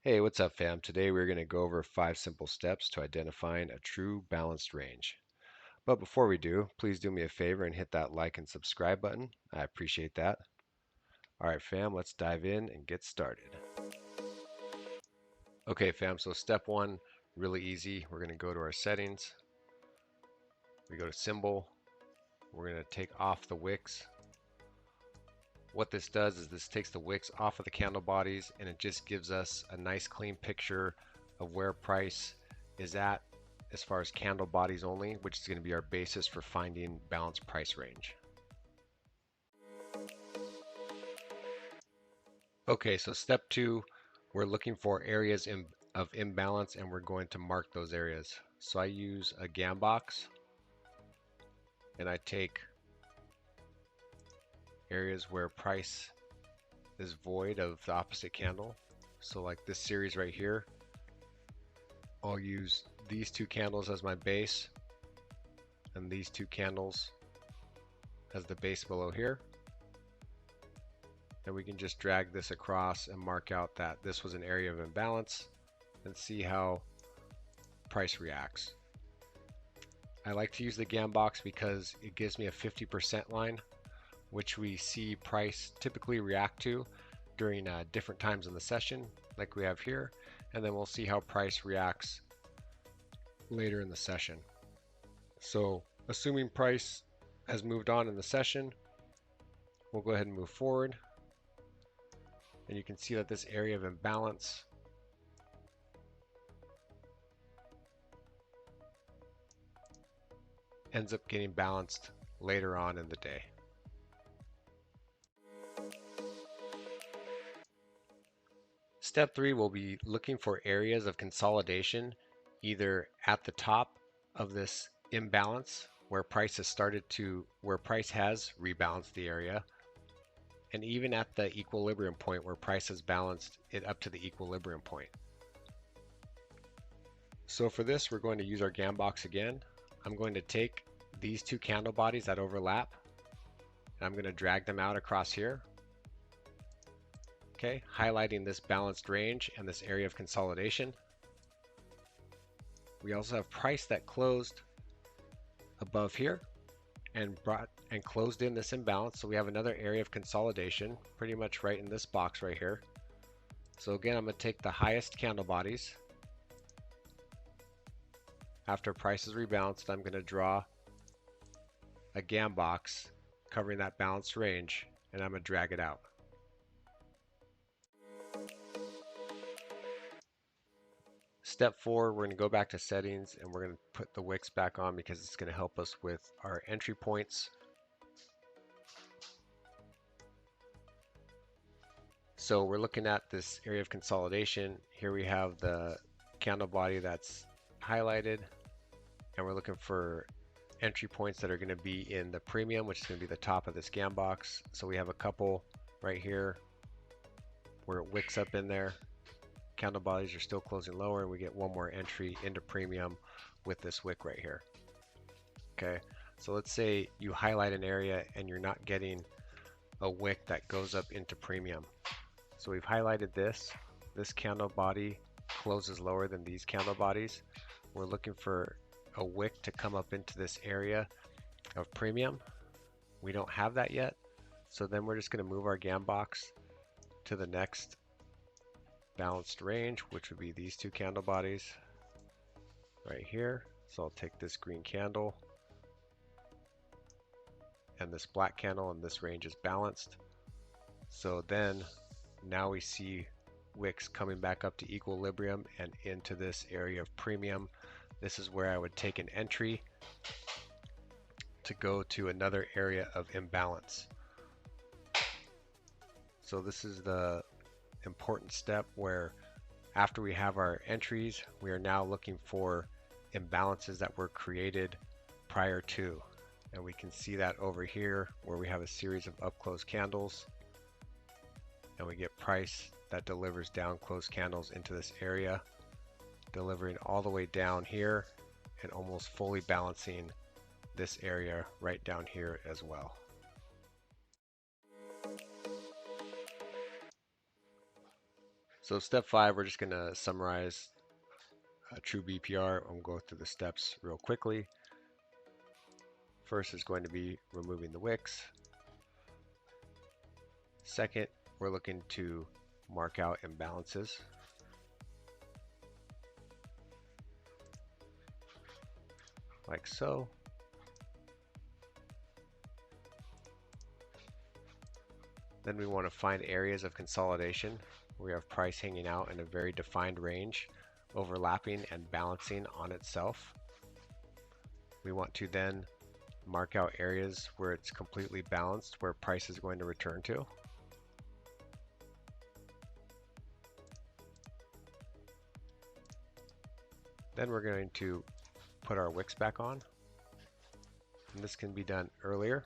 Hey, what's up, fam? Today we're going to go over 5 simple steps to identifying a true balanced range. But before we do, please do me a favor and hit that like and subscribe button. I appreciate that. All right, fam, let's dive in and get started. Okay, fam, so step 1, really easy. We're going to go to our settings. We go to symbol. We're going to take off the wicks. What this does is this takes the wicks off of the candle bodies and it just gives us a nice clean picture of where price is at as far as candle bodies only, which is going to be our basis for finding balanced price range. Okay, so step 2, we're looking for areas of imbalance and we're going to mark those areas. So I use a gam box and I take areas where price is void of the opposite candle. So like this series right here, I'll use these 2 candles as my base and these 2 candles as the base below here. And we can just drag this across and mark out that this was an area of imbalance and see how price reacts. I like to use the gam box because it gives me a 50% line, which we see price typically react to during different times in the session, like we have here, and then we'll see how price reacts later in the session. So assuming price has moved on in the session, we'll go ahead and move forward. And you can see that this area of imbalance ends up getting balanced later on in the day. Step 3 will be looking for areas of consolidation either at the top of this imbalance where price has rebalanced the area, and even at the equilibrium point where price has balanced it up to the equilibrium point. So for this, we're going to use our gam box again. I'm going to take these 2 candle bodies that overlap and I'm going to drag them out across here. Okay, highlighting this balanced range and this area of consolidation. We also have price that closed above here and closed in this imbalance. So we have another area of consolidation pretty much right in this box right here. So again, I'm going to take the highest candle bodies. After price is rebalanced, I'm going to draw a gam box covering that balanced range and I'm going to drag it out. Step 4, we're going to go back to settings and we're going to put the wicks back on because it's going to help us with our entry points. So we're looking at this area of consolidation. Here we have the candle body that's highlighted and we're looking for entry points that are going to be in the premium, which is going to be the top of this gam box. So we have a couple right here where it wicks up in there. Candle bodies are still closing lower and we get one more entry into premium with this wick right here. Okay, so let's say you highlight an area and you're not getting a wick that goes up into premium. So we've highlighted this candle body closes lower than these candle bodies. We're looking for a wick to come up into this area of premium. We don't have that yet, so then we're just going to move our gam box to the next balanced range, which would be these 2 candle bodies right here. So I'll take this green candle and this black candle, and this range is balanced. So then now we see wicks coming back up to equilibrium and into this area of premium. This is where I would take an entry to go to another area of imbalance. So this is the important step where after we have our entries, we are now looking for imbalances that were created prior to. And we can see that over here where we have a series of up close candles and we get price that delivers down close candles into this area, delivering all the way down here and almost fully balancing this area right down here as well. So step 5, we're just going to summarize a true BPR. I'm going to go through the steps real quickly. First is going to be removing the wicks. Second, we're looking to mark out imbalances. Like so. Then we want to find areas of consolidation. We have price hanging out in a very defined range, overlapping and balancing on itself. We want to then mark out areas where it's completely balanced, where price is going to return to. Then we're going to put our wicks back on. And this can be done earlier.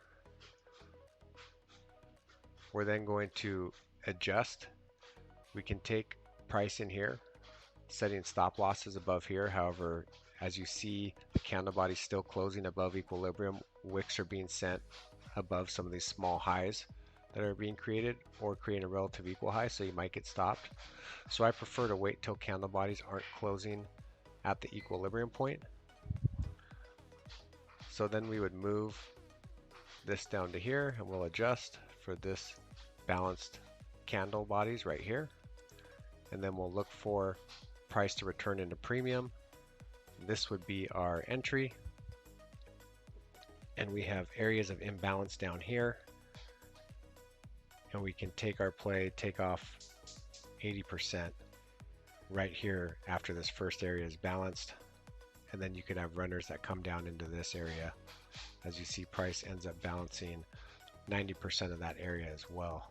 We're then going to adjust. We can take price in here, setting stop losses above here. However, as you see, the candle body still closing above equilibrium. Wicks are being sent above some of these small highs that are being created, or creating a relative equal high, so you might get stopped. So I prefer to wait till candle bodies aren't closing at the equilibrium point. So then we would move this down to here, and we'll adjust for this balanced candle bodies right here. And then we'll look for price to return into premium. This would be our entry. And we have areas of imbalance down here. And we can take our play, take off 80% right here after this first area is balanced. And then you could have runners that come down into this area. As you see, price ends up balancing 90% of that area as well.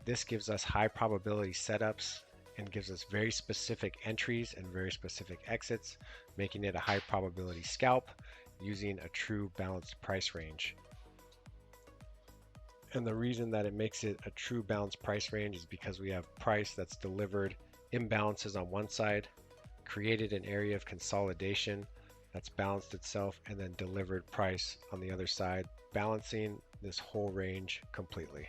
This gives us high probability setups and gives us very specific entries and very specific exits, making it a high probability scalp using a true balanced price range. And the reason that it makes it a true balanced price range is because we have price that's delivered imbalances on one side, created an area of consolidation that's balanced itself, and then delivered price on the other side, balancing this whole range completely.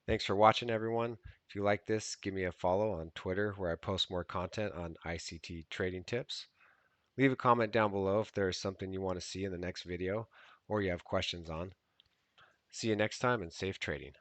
Thanks for watching, everyone. If you like this, give me a follow on Twitter, where I post more content on ICT trading tips. Leave a comment down below if there is something you want to see in the next video or you have questions on. See you next time, and safe trading.